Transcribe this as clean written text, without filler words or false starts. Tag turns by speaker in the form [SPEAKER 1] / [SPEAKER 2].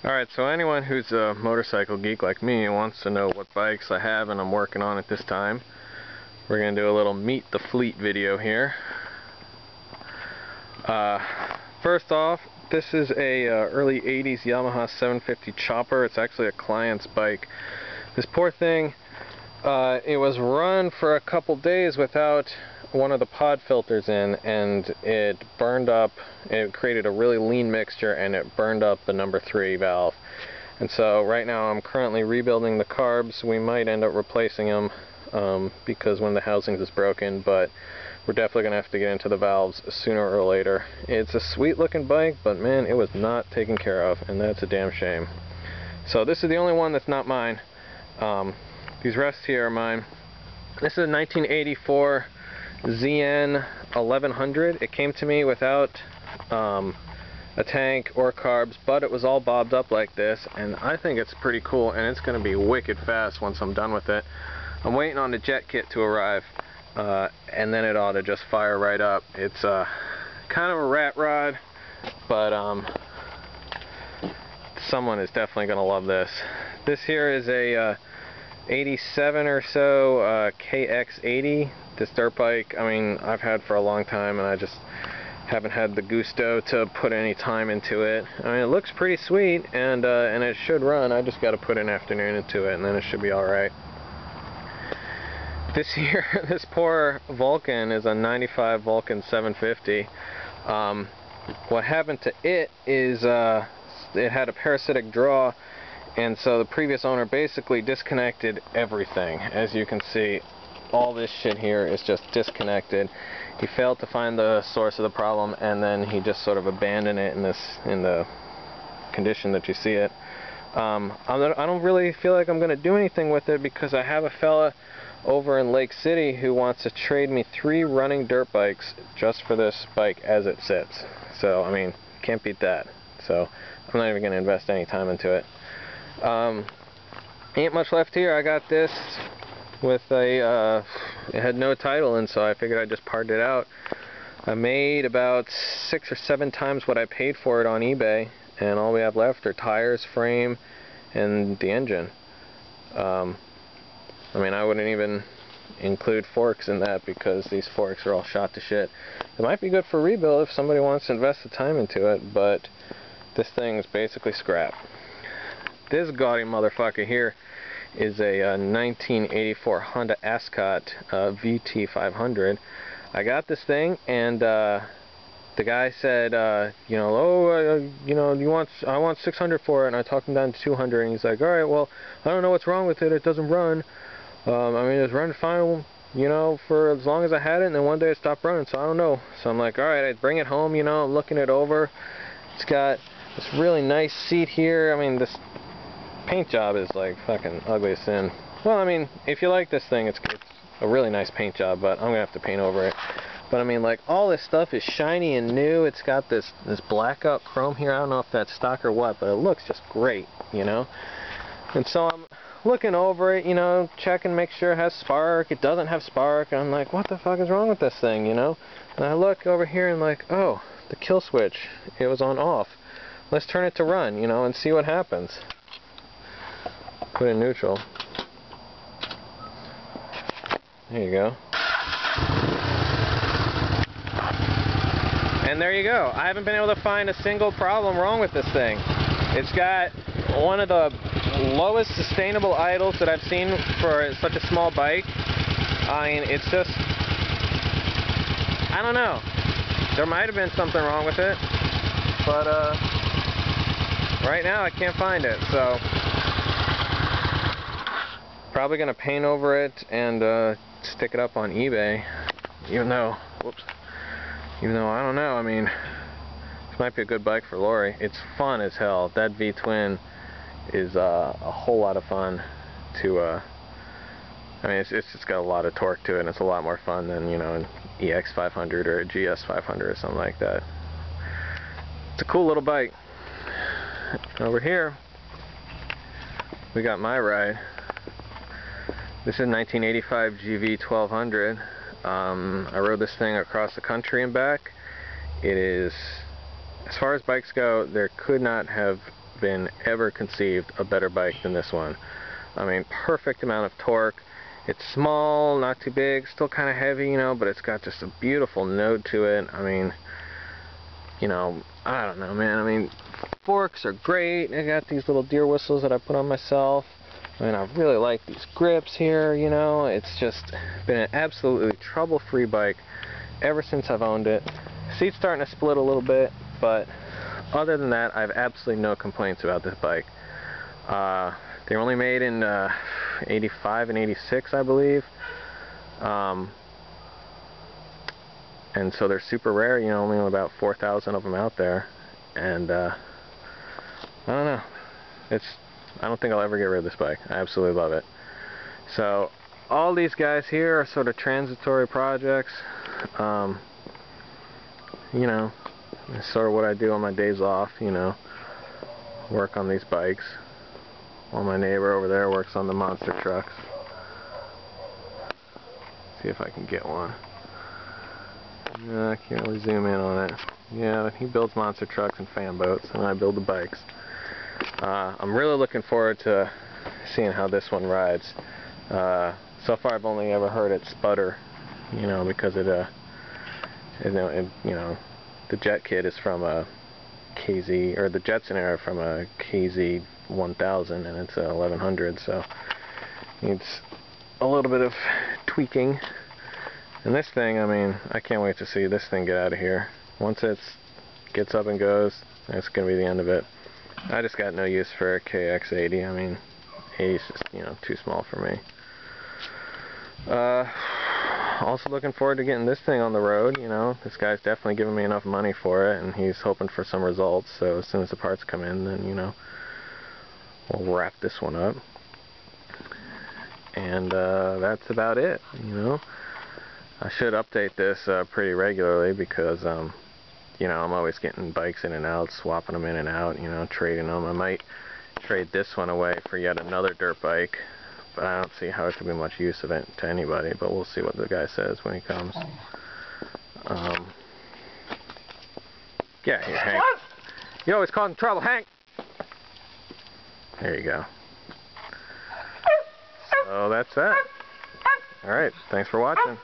[SPEAKER 1] Alright, so anyone who's a motorcycle geek like me wants to know what bikes I have and I'm working on at this time, we're going to do a little Meet the Fleet video here. First off, this is a early 80s Yamaha 750 chopper. It's actually a client's bike. This poor thing, it was run for a couple days without one of the pod filters in, and it burned up. It created a really lean mixture and it burned up the number 3 valve. And so right now I'm currently rebuilding the carbs. We might end up replacing them because one of the housings is broken, but we're definitely gonna have to get into the valves sooner or later. It's a sweet looking bike, but man, it was not taken care of, and that's a damn shame. So this is the only one that's not mine. These rest here are mine. This is a 1984 ZN 1100. It came to me without a tank or carbs, but it was all bobbed up like this, and I think it's pretty cool, and it's going to be wicked fast once I'm done with it. I'm waiting on the jet kit to arrive, and then it ought to just fire right up. It's kind of a rat rod, but someone is definitely going to love this. This here is a 87 or so KX80. This dirt bike, I mean, I've had for a long time, and I just haven't had the gusto to put any time into it. I mean, it looks pretty sweet, and it should run. I just got to put an afternoon into it, and then it should be all right. This here, this poor Vulcan is a 95 Vulcan 750. What happened to it is it had a parasitic draw, and so the previous owner basically disconnected everything. As you can see, all this shit here is just disconnected. He failed to find the source of the problem, and then he just sort of abandoned it in the condition that you see it. I don't really feel like I'm going to do anything with it because I have a fella over in Lake City who wants to trade me 3 running dirt bikes just for this bike as it sits. So, I mean, can't beat that. So, I'm not even going to invest any time into it. Ain't much left here. I got this with a, it had no title, and so I figured I'd just part it out. I made about 6 or 7 times what I paid for it on eBay, and all we have left are tires, frame, and the engine. I mean, I wouldn't even include forks in that because these forks are all shot to shit. It might be good for rebuild if somebody wants to invest the time into it, but this thing is basically scrap. This gaudy motherfucker here is a 1984 Honda Ascot VT500. I got this thing, and the guy said, you know, you know, I want 600 for it, and I talked him down to 200, and he's like, all right, well, I don't know what's wrong with it. It doesn't run. I mean, it's run fine, you know, for as long as I had it, and then one day it stopped running, so I don't know. So I'm like, all right, I'd bring it home, you know, I'm looking it over. It's got this really nice seat here. I mean, this paint job is like fucking ugly as sin. Well, I mean, if you like this thing, it's a really nice paint job, but I'm gonna have to paint over it. But I mean, like, all this stuff is shiny and new. It's got this blackout chrome here. I don't know if that's stock or what, but it looks just great, you know. And so I'm looking over it, you know, checking, make sure it has spark. It doesn't have spark. And I'm like, what the fuck is wrong with this thing, you know? And I look over here and like, oh, the kill switch, it was on off. Let's turn it to run, you know, and see what happens. Put it in neutral. There you go. And there you go. I haven't been able to find a single problem wrong with this thing. It's got one of the lowest sustainable idles that I've seen for such a small bike. I mean, it's just, I don't know. There might have been something wrong with it, but right now I can't find it. So probably gonna paint over it and stick it up on eBay. Even though, whoops. Even though, I don't know, I mean, this might be a good bike for Lori. It's fun as hell. That V-twin is a whole lot of fun to, I mean, it's just got a lot of torque to it, and it's a lot more fun than, you know, an EX500 or a GS500 or something like that. It's a cool little bike. Over here, we got my ride. This is a 1985 GV 1200. I rode this thing across the country and back. It is, as far as bikes go, there could not have been ever conceived a better bike than this one. I mean, perfect amount of torque. It's small, not too big, still kind of heavy, you know, but it's got just a beautiful note to it. I mean, you know, I don't know, man. I mean, forks are great. I got these little deer whistles that I put on myself. I mean, I really like these grips here, you know. It's just been an absolutely trouble-free bike ever since I've owned it. Seat's starting to split a little bit, but other than that, I have absolutely no complaints about this bike. They were only made in 85 and 86, I believe. And so they're super rare, you know, only about 4,000 of them out there. And I don't know. I don't think I'll ever get rid of this bike. I absolutely love it. So all these guys here are sort of transitory projects. You know, it's sort of what I do on my days off, you know, work on these bikes while my neighbor over there works on the monster trucks. See if I can get one. I can't really zoom in on it. Yeah, he builds monster trucks and fan boats, and I build the bikes. I'm really looking forward to seeing how this one rides. So far I've only ever heard it sputter, you know, because you know, the Jet kit is from a KZ, or the Jetson era from a KZ 1000, and it's a 1100, so needs a little bit of tweaking. And this thing, I mean, I can't wait to see this thing get out of here. Once it gets up and goes, that's going to be the end of it. I just got no use for a KX80. I mean, 80's just, you know, too small for me. Also looking forward to getting this thing on the road. You know, this guy's definitely giving me enough money for it, and he's hoping for some results. So as soon as the parts come in, then, you know, we'll wrap this one up. And that's about it, you know. I should update this pretty regularly because, you know, I'm always getting bikes in and out, swapping them in and out, you know, trading them. I might trade this one away for yet another dirt bike, but I don't see how it could be much use of it to anybody, but we'll see what the guy says when he comes. Yeah, here, Hank. You always causing trouble, Hank! There you go. So that's that. Alright, thanks for watching.